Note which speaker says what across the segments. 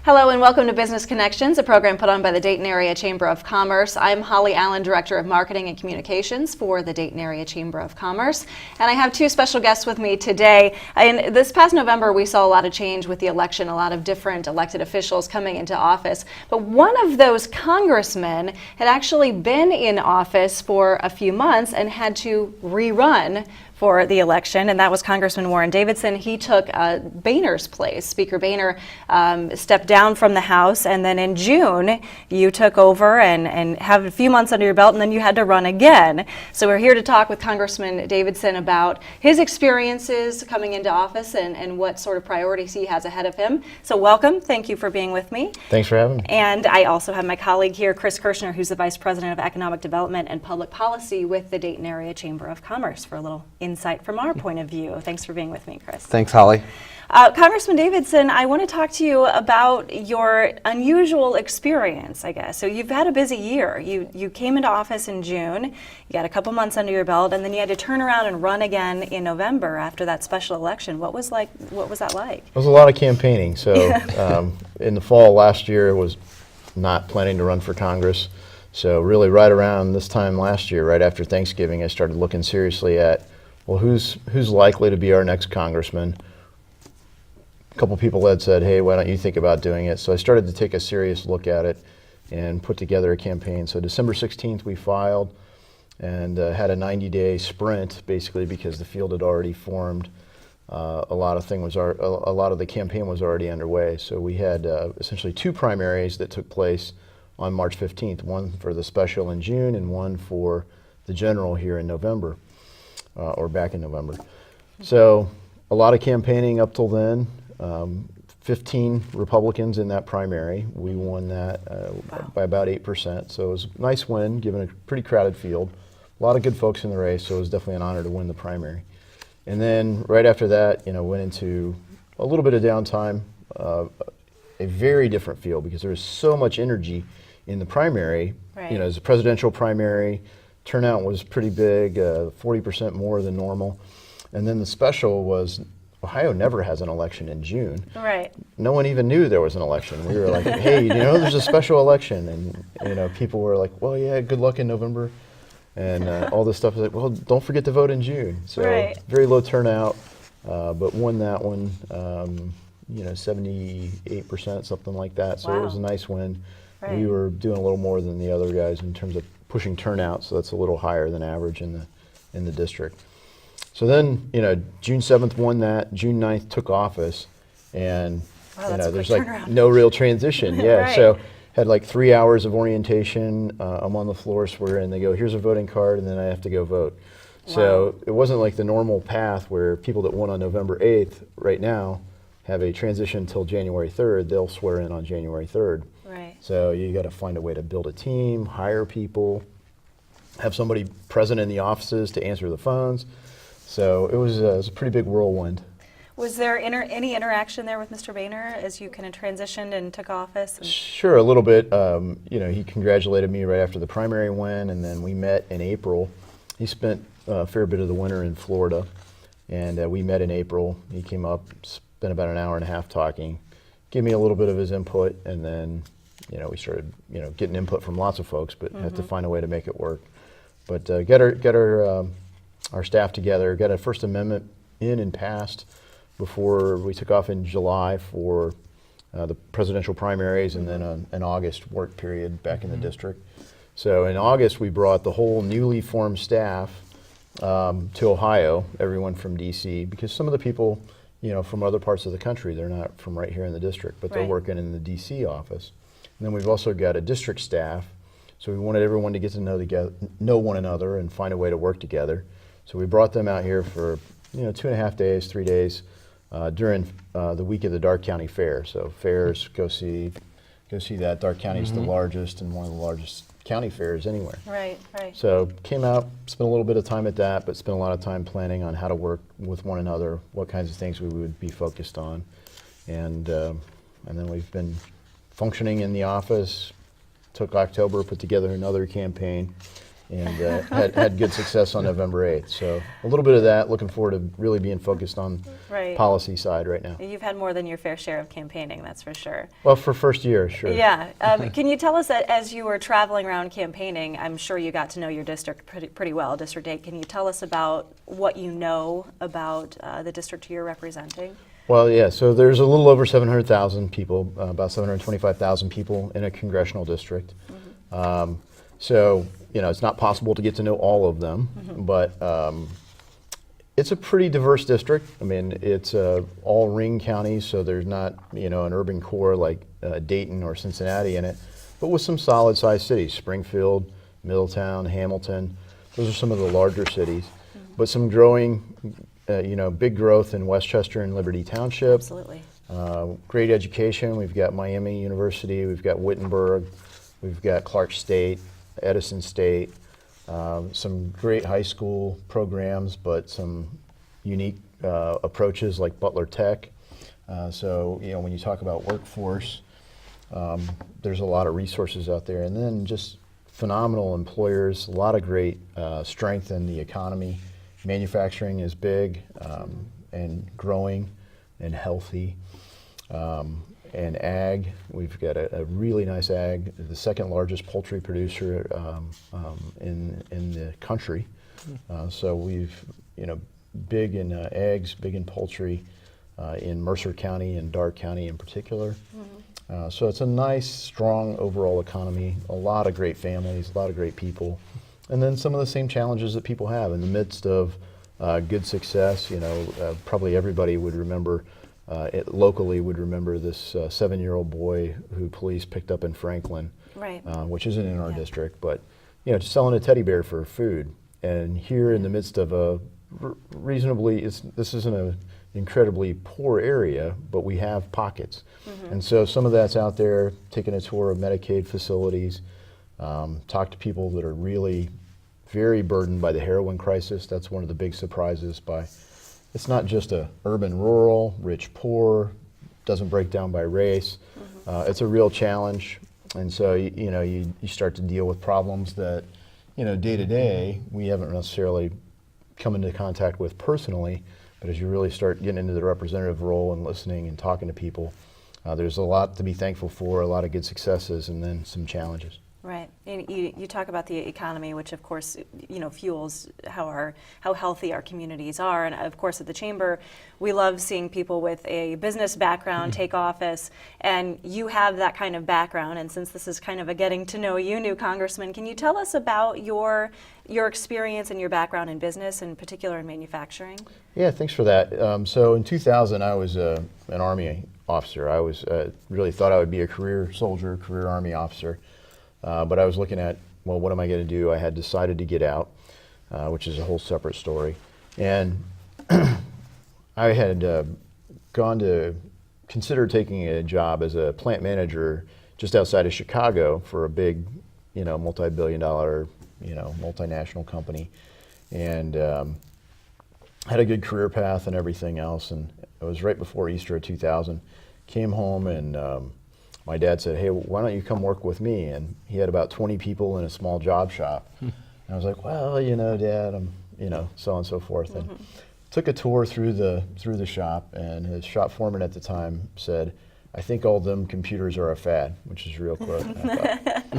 Speaker 1: Hello and welcome to Business Connections, a program put on by the Dayton Area Chamber of Commerce. I'm Holly Allen, Director of Marketing and Communications for the Dayton Area Chamber of Commerce. And I have two special guests with me today. In this past November, we saw a lot of change with the election, a lot of different elected officials coming into office. But one of those congressmen had actually been in office for a few months and had to rerun for the election, and that was Congressman Warren Davidson. He took Boehner's place. Speaker Boehner stepped down from the House, and then in June, you took over and have a few months under your belt, and then you had to run again. So we're here to talk with Congressman Davidson about his experiences coming into office and what sort of priorities he has ahead of him. So welcome. Thank you for being with me.
Speaker 2: Thanks for having me.
Speaker 1: And I also have my colleague here, Chris Kershner, who's the Vice President of Economic Development and Public Policy with the Dayton Area Chamber of Commerce, for a little insight from our point of view. Thanks for being with me, Chris.
Speaker 2: Thanks, Holly.
Speaker 1: Congressman Davidson, I want to talk to you about your unusual experience, I guess. So you've had a busy year. You came into office in June, you got a couple months under your belt, and then you had to turn around and run again in November after that special election. What was that like?
Speaker 2: It was a lot of campaigning. So in the fall last year, I was not planning to run for Congress. So really right around this time last year, right after Thanksgiving, I started looking seriously at, well, who's likely to be our next congressman? A couple people had said, hey, why don't you think about doing it? So I started to take a serious look at it and put together a campaign. So December 16th, we filed and had a 90-day sprint, basically because the field had already formed. A lot of the campaign was already underway. So we had essentially two primaries that took place on March 15th, one for the special in June and one for the general here in November, or back in November. So a lot of campaigning up till then. 15 Republicans in that primary. We won that by about 8%. So it was a nice win, given a pretty crowded field. A lot of good folks in the race, so it was definitely an honor to win the primary. And then right after that, went into a little bit of downtime, a very different field because there was so much energy in the primary.
Speaker 1: Right.
Speaker 2: As a presidential primary, turnout was pretty big, 40% more than normal. And then the special was, Ohio never has an election in June.
Speaker 1: Right.
Speaker 2: No one even knew there was an election. We were like, hey, there's a special election. And, people were like, well, yeah, good luck in November. And all this stuff was like, well, don't forget to vote in June. So
Speaker 1: right.
Speaker 2: Very low turnout, but won that one, 78%, something like that. So
Speaker 1: Wow.
Speaker 2: It was a nice win.
Speaker 1: Right.
Speaker 2: We were doing a little more than the other guys in terms of pushing turnout, so that's a little higher than average in the district. So then, June 7th won that, June 9th took office, and
Speaker 1: wow,
Speaker 2: there's like no real transition. Yeah,
Speaker 1: Right.
Speaker 2: So had like 3 hours of orientation. I'm on the floor swearing, and they go, here's a voting card, and then I have to go vote.
Speaker 1: Wow.
Speaker 2: So it wasn't like the normal path where people that won on November 8th right now have a transition until January 3rd. They'll swear in on January 3rd.
Speaker 1: Right.
Speaker 2: So you got to find a way to build a team, hire people, have somebody present in the offices to answer the phones. So it was a pretty big whirlwind.
Speaker 1: Was there any interaction there with Mr. Boehner as you kind of transitioned and took office?
Speaker 2: Sure, a little bit. He congratulated me right after the primary win, and then we met in April. He spent a fair bit of the winter in Florida, and we met in April. He came up, spent about an hour and a half talking, gave me a little bit of his input, and then we started getting input from lots of folks, but had to find a way to make it work. But get our staff together, got a First Amendment in and passed before we took off in July for the presidential primaries, and then an August work period back in the district. So in August, we brought the whole newly formed staff to Ohio, everyone from DC, because some of the people, from other parts of the country, they're not from right here in the district, but they're
Speaker 1: Right.
Speaker 2: working in the DC office. And then we've also got a district staff, so we wanted everyone to get to know one another and find a way to work together. So we brought them out here for 2.5 days, 3 days during the week of the Darke County Fair. So fairs, go see that. Darke County is the largest and one of the largest county fairs anywhere.
Speaker 1: Right.
Speaker 2: So came out, spent a little bit of time at that, but spent a lot of time planning on how to work with one another, what kinds of things we would be focused on, and then we've been functioning in the office. Took October, put together another campaign. and had good success on November 8th. So a little bit of that, looking forward to really being focused on
Speaker 1: Right.
Speaker 2: policy side right now.
Speaker 1: You've had more than your fair share of campaigning, that's for sure.
Speaker 2: Well, for first year, sure.
Speaker 1: Yeah. Can you tell us that as you were traveling around campaigning, I'm sure you got to know your district pretty well, District 8. Can you tell us about what you know about the district you're representing?
Speaker 2: Well, yeah, so there's a little over 700,000 people, about 725,000 people in a congressional district. So, you know, it's not possible to get to know all of them, but it's a pretty diverse district. I mean, it's all ring counties, so there's not, you know, an urban core like Dayton or Cincinnati in it, but with some solid sized cities, Springfield, Middletown, Hamilton. Those are some of the larger cities, but some growing, you know, big growth in Westchester and Liberty Township.
Speaker 1: Absolutely.
Speaker 2: Great education. We've got Miami University, we've got Wittenberg, we've got Clark State, Edison State, some great high school programs, but some unique approaches like Butler Tech. So, you know, when you talk about workforce, there's a lot of resources out there. And then just phenomenal employers, a lot of great strength in the economy. Manufacturing is big and growing and healthy. And ag, we've got a really nice ag, the second largest poultry producer in the country. So we've, you know, big in eggs, big in poultry, in Mercer County and Darke County in particular. So it's a nice, strong overall economy, a lot of great families, a lot of great people. And then some of the same challenges that people have in the midst of good success. You know, probably everybody would remember, locally would remember this 7-year-old boy who police picked up in Franklin,
Speaker 1: Right.
Speaker 2: Which isn't in our district, but, you know, just selling a teddy bear for food. And here in the midst of a reasonably, this isn't an incredibly poor area, but we have pockets. And so some of that's out there, taking a tour of Medicaid facilities, talk to people that are really very burdened by the heroin crisis. That's one of the big surprises. It's not just a urban, rural, rich, poor, doesn't break down by race. It's a real challenge. And so, you know, you start to deal with problems that, you know, day to day, we haven't necessarily come into contact with personally, but as you really start getting into the representative role and listening and talking to people, there's a lot to be thankful for, a lot of good successes, and then some challenges.
Speaker 1: Right. And you talk about the economy, which of course, you know, fuels how healthy our communities are. And of course at the Chamber, we love seeing people with a business background take office, and you have that kind of background. And since this is kind of a getting to know you, new Congressman, can you tell us about your experience and your background in business, in particular in manufacturing?
Speaker 2: Yeah, thanks for that. So in 2000, I was an Army officer. I was really thought I would be a career soldier, career Army officer. But I was looking at, well, what am I going to do? I had decided to get out, which is a whole separate story. And I had gone to consider taking a job as a plant manager just outside of Chicago for a big, you know, multi-billion-dollar, you know, multinational company. And had a good career path and everything else. And it was right before Easter of 2000. Came home and my dad said, hey, why don't you come work with me? And he had about 20 people in a small job shop. And I was like, well, you know, Dad, I'm, you know, so on and so forth. And took a tour through the shop, and his shop foreman at the time said, I think all them computers are a fad, which is a real quote. And I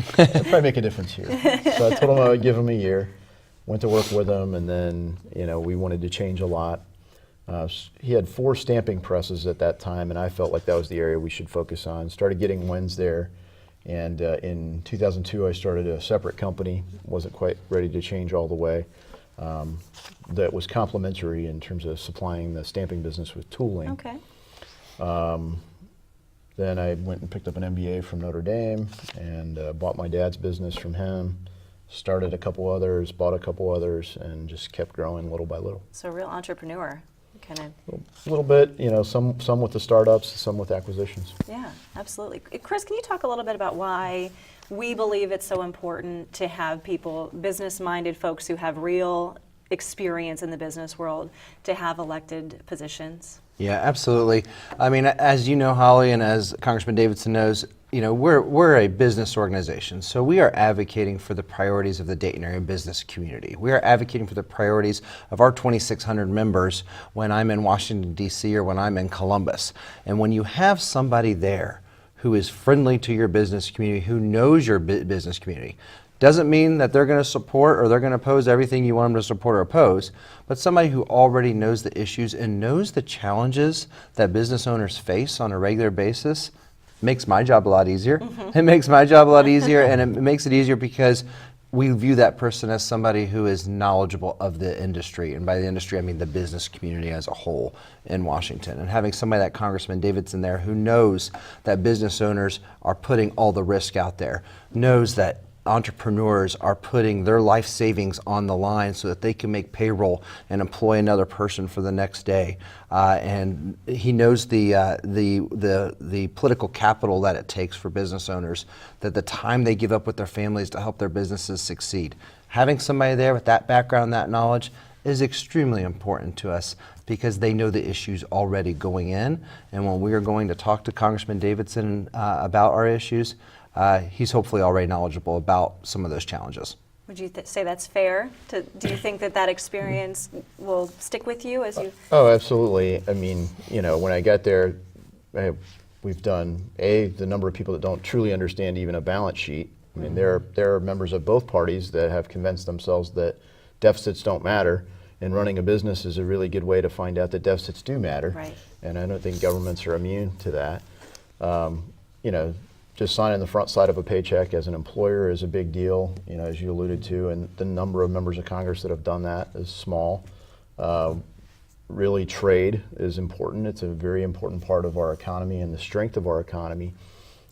Speaker 2: thought, it'd probably make a difference here. So I told him I would give him a year, went to work with him, and then, you know, we wanted to change a lot. He had 4 stamping presses at that time, and I felt like that was the area we should focus on. Started getting wins there, and in 2002 I started a separate company. Wasn't quite ready to change all the way. That was complementary in terms of supplying the stamping business with tooling.
Speaker 1: Okay.
Speaker 2: Then I went and picked up an MBA from Notre Dame and bought my dad's business from him. Started a couple others, bought a couple others, and just kept growing little by little.
Speaker 1: So a real entrepreneur. Kind of.
Speaker 2: A little bit, you know, some with the startups, some with acquisitions.
Speaker 1: Yeah, absolutely. Chris, can you talk a little bit about why we believe it's so important to have people, business-minded folks who have real experience in the business world, to have elected positions?
Speaker 3: Yeah, absolutely. I mean, as you know, Holly, and as Congressman Davidson knows, we're a business organization, so we are advocating for the priorities of the Dayton area business community. We are advocating for the priorities of our 2,600 members when I'm in Washington, D.C. or when I'm in Columbus. And when you have somebody there who is friendly to your business community, who knows your business community, doesn't mean that they're going to support or they're going to oppose everything you want them to support or oppose, but somebody who already knows the issues and knows the challenges that business owners face on a regular basis makes my job a lot easier. It makes my job a lot easier, and it makes it easier because we view that person as somebody who is knowledgeable of the industry. And by the industry, I mean the business community as a whole in Washington. And having somebody like Congressman Davidson there who knows that business owners are putting all the risk out there, knows that entrepreneurs are putting their life savings on the line so that they can make payroll and employ another person for the next day. And he knows the political capital that it takes for business owners, that the time they give up with their families to help their businesses succeed. Having somebody there with that background, that knowledge, is extremely important to us because they know the issues already going in. And when we are going to talk to Congressman Davidson about our issues, he's hopefully already knowledgeable about some of those challenges.
Speaker 1: Would you say that's fair? Do you think that experience will stick with you as you?
Speaker 2: Oh, absolutely. I mean, when I got there, we've done the number of people that don't truly understand even a balance sheet. I mean, there are members of both parties that have convinced themselves that deficits don't matter, and running a business is a really good way to find out that deficits do matter.
Speaker 1: Right.
Speaker 2: And I don't think governments are immune to that. Just signing the front side of a paycheck as an employer is a big deal, as you alluded to, and the number of members of Congress that have done that is small. Really, trade is important. It's a very important part of our economy and the strength of our economy.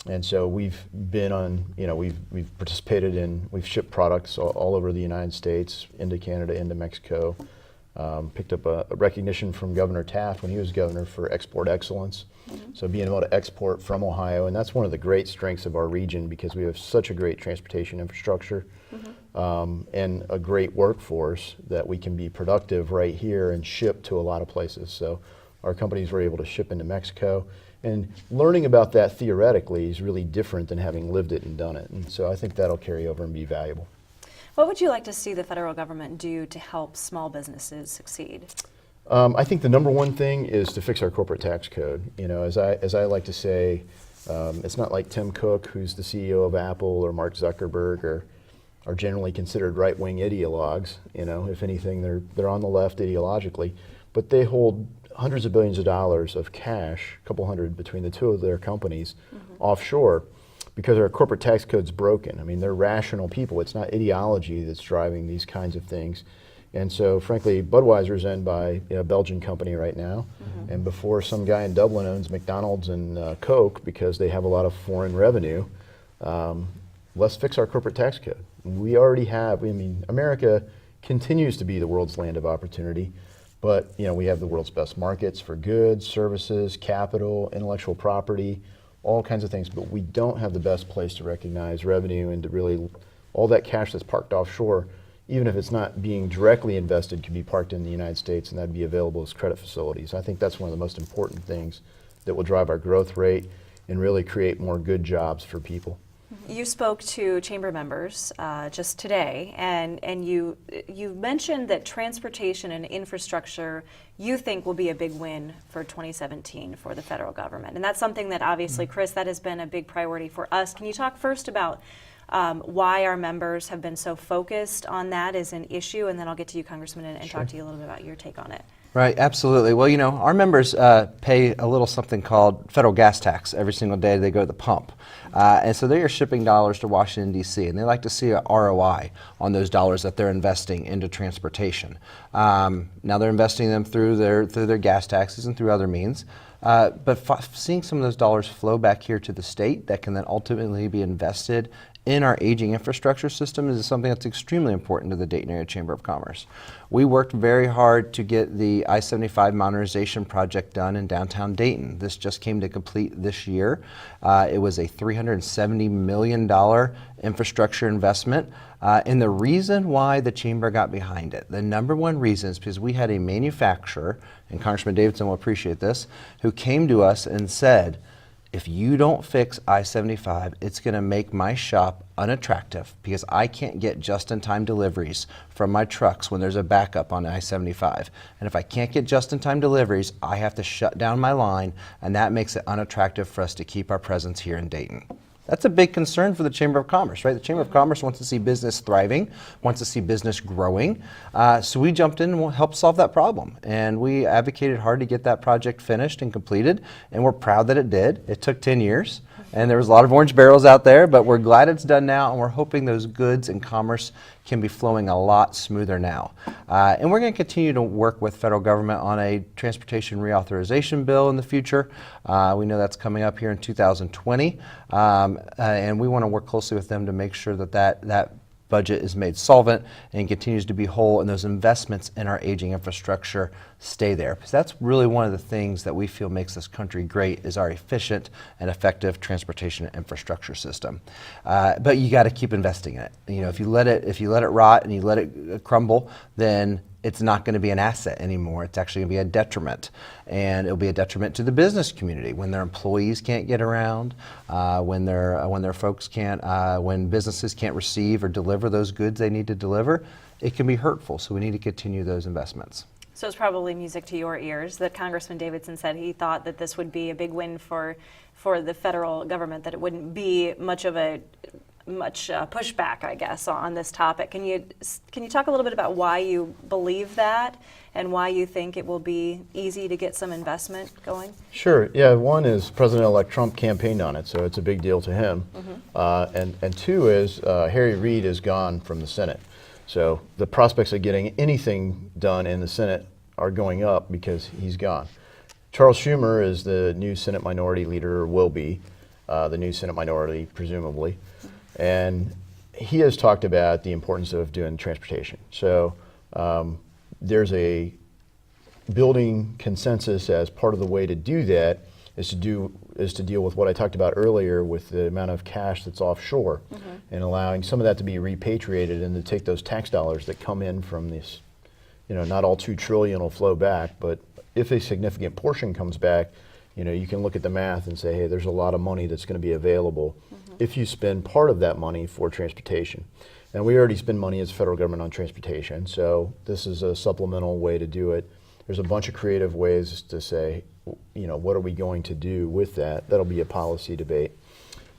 Speaker 2: And so we've been on, we've participated in, we've shipped products all over the United States, into Canada, into Mexico. Picked up a recognition from Governor Taft when he was governor for export excellence. So being able to export from Ohio, and that's one of the great strengths of our region because we have such a great transportation infrastructure and a great workforce that we can be productive right here and ship to a lot of places. So our companies were able to ship into Mexico, and learning about that theoretically is really different than having lived it and done it. And so I think that'll carry over and be valuable.
Speaker 1: What would you like to see the federal government do to help small businesses succeed?
Speaker 2: I think the number one thing is to fix our corporate tax code. As I like to say, it's not like Tim Cook, who's the CEO of Apple, or Mark Zuckerberg, are generally considered right-wing ideologues. If anything, they're on the left ideologically, but they hold hundreds of billions of dollars of cash, a couple hundred between the two of their companies, offshore, because our corporate tax code's broken. I mean, they're rational people. It's not ideology that's driving these kinds of things. And so, frankly, Budweiser's owned by a Belgian company right now. And before, some guy in Dublin owns McDonald's and Coke because they have a lot of foreign revenue. Let's fix our corporate tax code. We already have, America continues to be the world's land of opportunity, but we have the world's best markets for goods, services, capital, intellectual property, all kinds of things, but we don't have the best place to recognize revenue and to really, all that cash that's parked offshore, even if it's not being directly invested, can be parked in the United States, and that'd be available as credit facilities. I think that's one of the most important things that will drive our growth rate and really create more good jobs for people.
Speaker 1: You spoke to chamber members just today, and you mentioned that transportation and infrastructure you think will be a big win for 2017 for the federal government. And that's something that obviously, Chris, that has been a big priority for us. Can you talk first about why our members have been so focused on that as an issue, and then I'll get to you, Congressman, and talk to you a little bit about your take on it.
Speaker 3: Right, absolutely. Well, our members pay a little something called federal gas tax every single day they go to the pump. And so they are shipping dollars to Washington, D.C., and they like to see a ROI on those dollars that they're investing into transportation. Now they're investing them through their gas taxes and through other means. But seeing some of those dollars flow back here to the state that can then ultimately be invested in our aging infrastructure system is something that's extremely important to the Dayton Area Chamber of Commerce. We worked very hard to get the I-75 modernization project done in downtown Dayton. This just came to complete this year. It was a $370 million infrastructure investment. And the reason why the Chamber got behind it, the number one reason is because we had a manufacturer, and Congressman Davidson will appreciate this, who came to us and said, if you don't fix I-75, it's going to make my shop unattractive because I can't get just-in-time deliveries from my trucks when there's a backup on I-75. And if I can't get just-in-time deliveries, I have to shut down my line, and that makes it unattractive for us to keep our presence here in Dayton. That's a big concern for the Chamber of Commerce, right? The Chamber of Commerce wants to see business thriving, wants to see business growing. So we jumped in and helped solve that problem. And we advocated hard to get that project finished and completed. And we're proud that it did. It took 10 years. And there was a lot of orange barrels out there, but we're glad it's done now. And we're hoping those goods and commerce can be flowing a lot smoother now. And we're going to continue to work with federal government on a transportation reauthorization bill in the future. We know that's coming up here in 2020. And we want to work closely with them to make sure that that budget is made solvent and continues to be whole, and those investments in our aging infrastructure stay there. Because that's really one of the things that we feel makes this country great is our efficient and effective transportation infrastructure system. But you got to keep investing in it. You know, if you let it rot and you let it crumble, then it's not going to be an asset anymore. It's actually going to be a detriment. And it'll be a detriment to the business community when their employees can't get around, when their folks can't, when businesses can't receive or deliver those goods they need to deliver. It can be hurtful, so we need to continue those investments.
Speaker 1: So it's probably music to your ears that Congressman Davidson said he thought that this would be a big win for the federal government, that it wouldn't be much pushback, I guess, on this topic. Can you talk a little bit about why you believe that and why you think it will be easy to get some investment going?
Speaker 2: Sure. Yeah. One is President-elect Trump campaigned on it, so it's a big deal to him. And two is Harry Reid is gone from the Senate, so the prospects of getting anything done in the Senate are going up because he's gone. Charles Schumer is the new Senate Minority Leader, or will be the new Senate Minority, presumably. And he has talked about the importance of doing transportation. So there's a building consensus as part of the way to do that is to deal with what I talked about earlier with the amount of cash that's offshore and allowing some of that to be repatriated and to take those tax dollars that come in from this, you know, not all $2 trillion will flow back, but if a significant portion comes back, you know, you can look at the math and say, hey, there's a lot of money that's going to be available if you spend part of that money for transportation. And we already spend money as federal government on transportation, so this is a supplemental way to do it. There's a bunch of creative ways to say, you know, what are we going to do with that? That'll be a policy debate.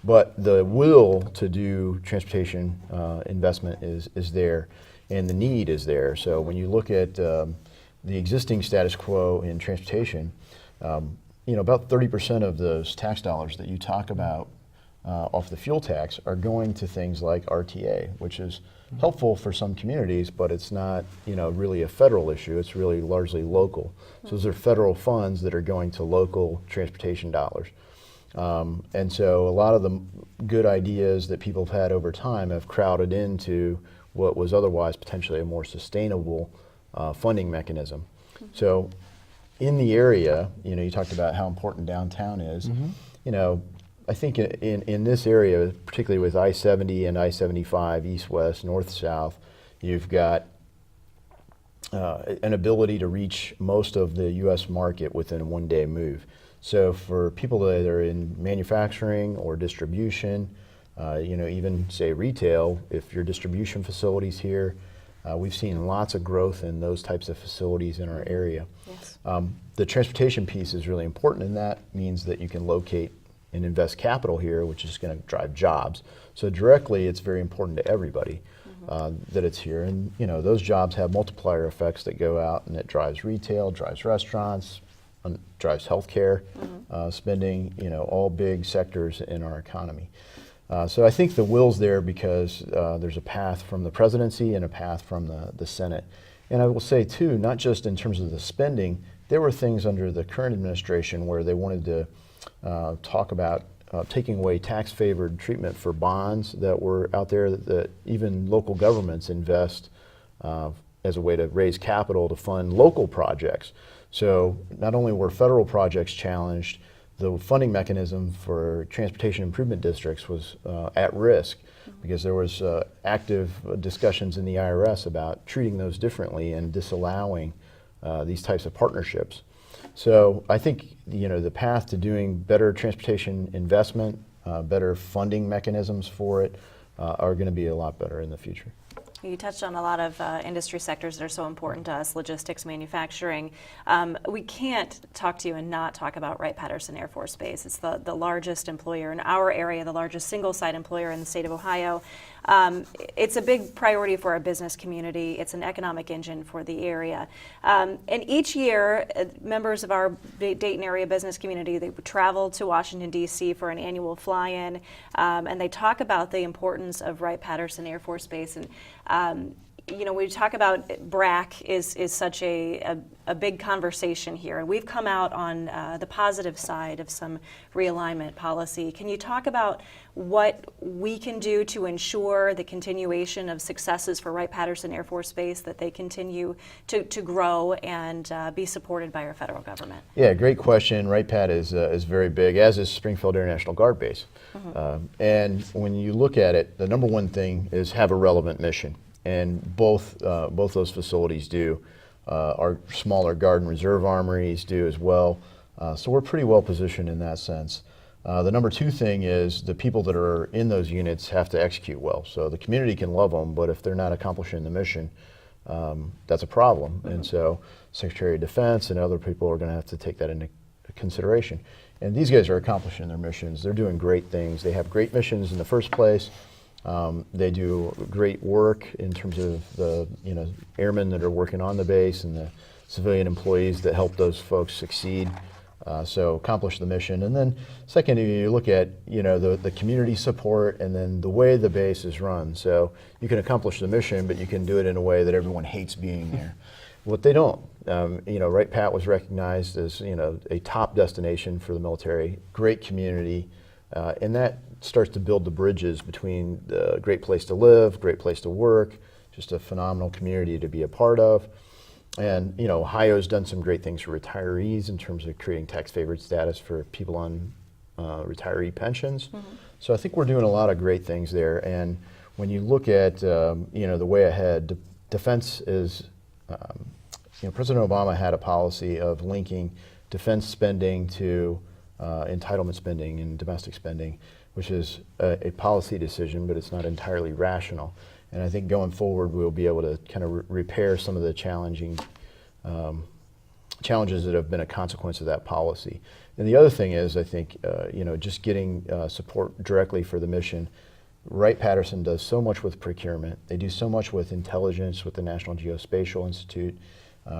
Speaker 2: But the will to do transportation investment is there, and the need is there. So when you look at the existing status quo in transportation, you know, about 30% of those tax dollars that you talk about off the fuel tax are going to things like RTA, which is helpful for some communities, but it's not, you know, really a federal issue. It's really largely local. So those are federal funds that are going to local transportation dollars. And so a lot of the good ideas that people have had over time have crowded into what was otherwise potentially a more sustainable funding mechanism. So in the area, you know, you talked about how important downtown is. You know, I think in this area, particularly with I-70 and I-75, east-west, north-south, you've got an ability to reach most of the U.S. market within a one-day move. So for people that are in manufacturing or distribution, you know, even say retail, if your distribution facilities here, we've seen lots of growth in those types of facilities in our area.
Speaker 1: Yes.
Speaker 2: The transportation piece is really important, and that means that you can locate and invest capital here, which is going to drive jobs. So directly, it's very important to everybody that it's here. And you know, those jobs have multiplier effects that go out, and it drives retail, drives restaurants, drives healthcare spending. You know, all big sectors in our economy. So I think the will's there because there's a path from the presidency and a path from the Senate. And I will say too, not just in terms of the spending, there were things under the current administration where they wanted to talk about taking away tax-favored treatment for bonds that were out there that even local governments invest as a way to raise capital to fund local projects. So not only were federal projects challenged, the funding mechanism for transportation improvement districts was at risk because there was active discussions in the IRS about treating those differently and disallowing these types of partnerships. So I think the path to doing better transportation investment, better funding mechanisms for it are going to be a lot better in the future.
Speaker 1: You touched on a lot of industry sectors that are so important to us, logistics, manufacturing. We can't talk to you and not talk about Wright Patterson Airforce Base. It's the largest employer in our area, the largest single-site employer in the state of Ohio. It's a big priority for our business community. It's an economic engine for the area. And each year, members of our Dayton area business community, they travel to Washington, D.C. for an annual fly-in, and they talk about the importance of Wright Patterson Airforce Base. And we talk about BRAC is such a big conversation here, and we've come out on the positive side of some realignment policy. Can you talk about what we can do to ensure the continuation of successes for Wright Patterson Air Force Base, that they continue to grow and be supported by our federal government?
Speaker 2: Yeah, great question. Wright Pat is very big, as is Springfield Air National Guard Base. And when you look at it, the number one thing is have a relevant mission. And both those facilities do. Our smaller Guard and Reserve armories do as well. So we're pretty well positioned in that sense. The number two thing is the people that are in those units have to execute well. So the community can love them, but if they're not accomplishing the mission, that's a problem. And so Secretary of Defense and other people are going to have to take that into consideration. And these guys are accomplishing their missions. They're doing great things. They have great missions in the first place. They do great work in terms of the airmen that are working on the base and the civilian employees that help those folks succeed. So accomplish the mission. And then second, you look at the community support and then the way the base is run. So you can accomplish the mission, but you can do it in a way that everyone hates being there. What they don't. Wright Pat was recognized as a top destination for the military, great community, and that starts to build the bridges between the great place to live, great place to work, just a phenomenal community to be a part of. And Ohio's done some great things for retirees in terms of creating tax favored status for people on retiree pensions. So I think we're doing a lot of great things there. And when you look at the way ahead, defense is President Obama had a policy of linking defense spending to entitlement spending and domestic spending, which is a policy decision, but it's not entirely rational. And I think going forward, we'll be able to kind of repair some of the challenges that have been a consequence of that policy. And the other thing is, I think, just getting support directly for the mission. Wright Patterson does so much with procurement. They do so much with intelligence, with the National Geospatial Institute,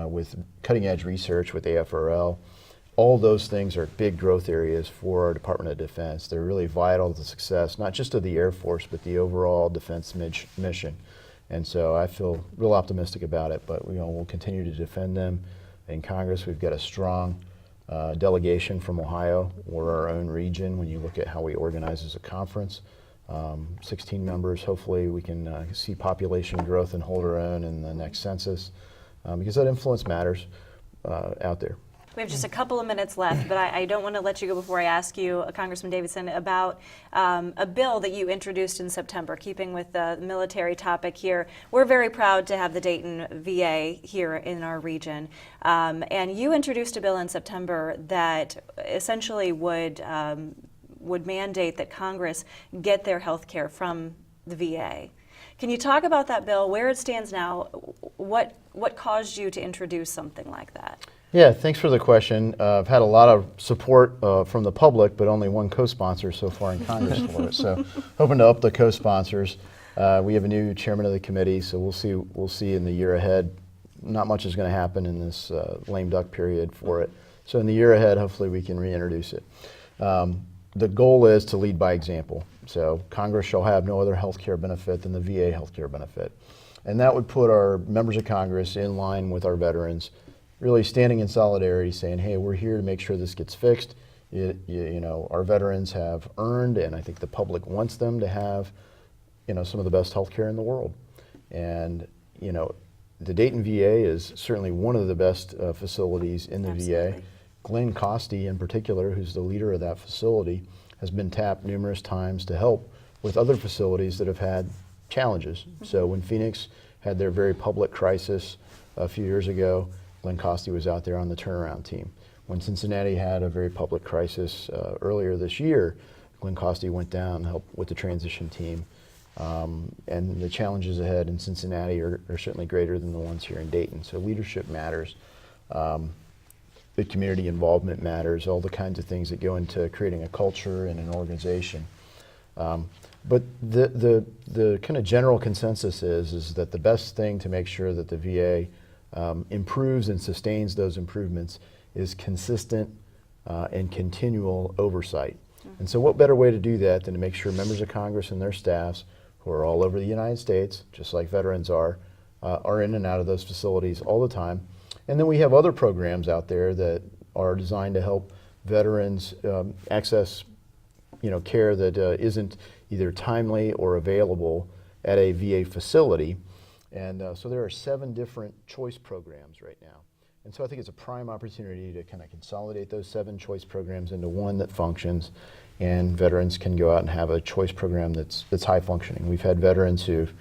Speaker 2: with cutting edge research with AFRL. All those things are big growth areas for our Department of Defense. They're really vital to the success, not just of the Air Force, but the overall defense mission. And so I feel real optimistic about it, but we'll continue to defend them. In Congress, we've got a strong delegation from Ohio. We're our own region when you look at how we organize as a conference. 16 members, hopefully we can see population growth and hold our own in the next census, because that influence matters out there.
Speaker 1: We have just a couple of minutes left, but I don't want to let you go before I ask you, Congressman Davidson, about a bill that you introduced in September, keeping with the military topic here. We're very proud to have the Dayton VA here in our region. And you introduced a bill in September that essentially would mandate that Congress get their health care from the VA. Can you talk about that bill, where it stands now, what caused you to introduce something like that?
Speaker 2: Yeah, thanks for the question. I've had a lot of support from the public, but only one co-sponsor so far in Congress for it. So hoping to up the co-sponsors. We have a new chairman of the committee, so we'll see in the year ahead. Not much is going to happen in this lame duck period for it. So in the year ahead, hopefully we can reintroduce it. The goal is to lead by example. So Congress shall have no other health care benefit than the VA health care benefit. And that would put our members of Congress in line with our veterans, really standing in solidarity, saying, hey, we're here to make sure this gets fixed. Our veterans have earned, and I think the public wants them to have, some of the best health care in the world. And, the Dayton VA is certainly one of the best facilities in the
Speaker 1: Absolutely.
Speaker 2: VA. Glenn Costi, in particular, who's the leader of that facility, has been tapped numerous times to help with other facilities that have had challenges. So when Phoenix had their very public crisis a few years ago, Glenn Costi was out there on the turnaround team. when Cincinnati had a very public crisis earlier this year, Glenn Costey went down and helped with the transition team. And the challenges ahead in Cincinnati are certainly greater than the ones here in Dayton. So leadership matters. The community involvement matters, all the kinds of things that go into creating a culture and an organization. But the kind of general consensus is that the best thing to make sure that the VA improves and sustains those improvements is consistent and continual oversight. And so what better way to do that than to make sure members of Congress and their staffs, who are all over the United States, just like veterans are in and out of those facilities all the time. And then we have other programs out there that are designed to help veterans access care that isn't either timely or available at a VA facility. And so there are 7 different choice programs right now. And so I think it's a prime opportunity to kind of consolidate those 7 choice programs into one that functions, and veterans can go out and have a choice program that's high functioning. We've had veterans who've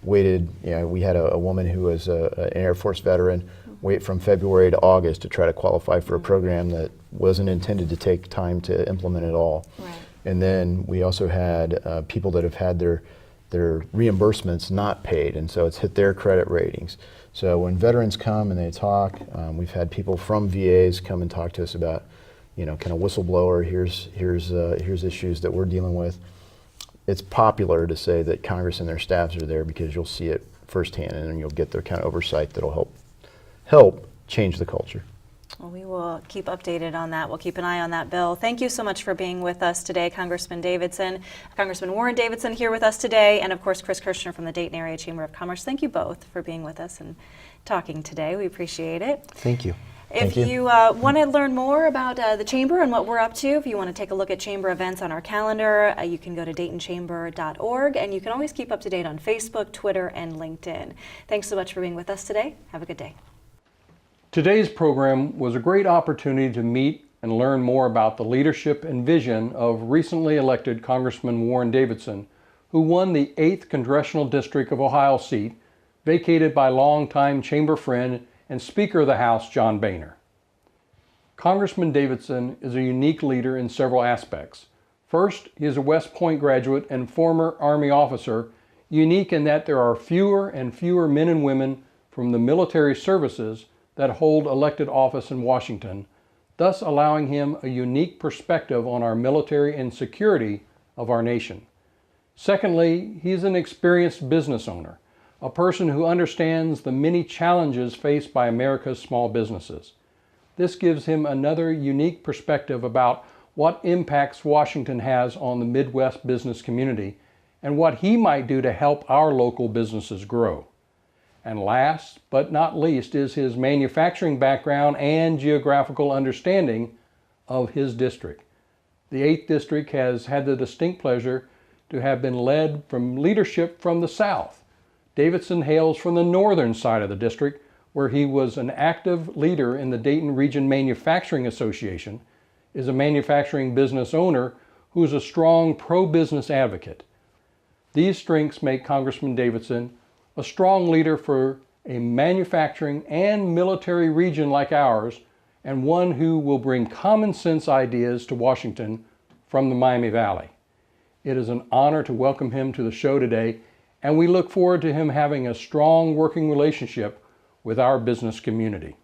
Speaker 2: waited, we had a woman who was an Air Force veteran wait from February to August to try to qualify for a program that wasn't intended to take time to implement at all.
Speaker 1: Right.
Speaker 2: And then we also had people that have had their reimbursements not paid, and so it's hit their credit ratings. So when veterans come and they talk, we've had people from VAs come and talk to us about, kind of whistleblower, here's issues that we're dealing with. It's popular to say that Congress and their staffs are there because you'll see it firsthand, and then you'll get the kind of oversight that'll help change the culture.
Speaker 1: Well, we will keep updated on that. We'll keep an eye on that, Bill. Thank you so much for being with us today, Congressman Davidson. Congressman Warren Davidson here with us today, and of course, Chris Kershner from the Dayton Area Chamber of Commerce. Thank you both for being with us and talking today. We appreciate it.
Speaker 3: Thank you.
Speaker 1: If you want to learn more about the Chamber and what we're up to, if you want to take a look at Chamber events on our calendar, you can go to DaytonChamber.org, and you can always keep up to date on Facebook, Twitter, and LinkedIn. Thanks so much for being with us today. Have a good day.
Speaker 4: Today's program was a great opportunity to meet and learn more about the leadership and vision of recently elected Congressman Warren Davidson, who won the 8th Congressional District of Ohio seat, vacated by longtime Chamber friend and Speaker of the House, John Boehner. Congressman Davidson is a unique leader in several aspects. First, he is a West Point graduate and former Army officer, unique in that there are fewer and fewer men and women from the military services that hold elected office in Washington, thus allowing him a unique perspective on our military and security of our nation. Secondly, he's an experienced business owner, a person who understands the many challenges faced by America's small businesses. This gives him another unique perspective about what impacts Washington has on the Midwest business community and what he might do to help our local businesses grow. And last but not least is his manufacturing background and geographical understanding of his district. The 8th District has had the distinct pleasure to have been led from leadership from the South. Davidson hails from the northern side of the district, where he was an active leader in the Dayton Region Manufacturing Association, is a manufacturing business owner who is a strong pro-business advocate. These strengths make Congressman Davidson a strong leader for a manufacturing and military region like ours, and one who will bring common sense ideas to Washington from the Miami Valley. It is an honor to welcome him to the show today, and we look forward to him having a strong working relationship with our business community.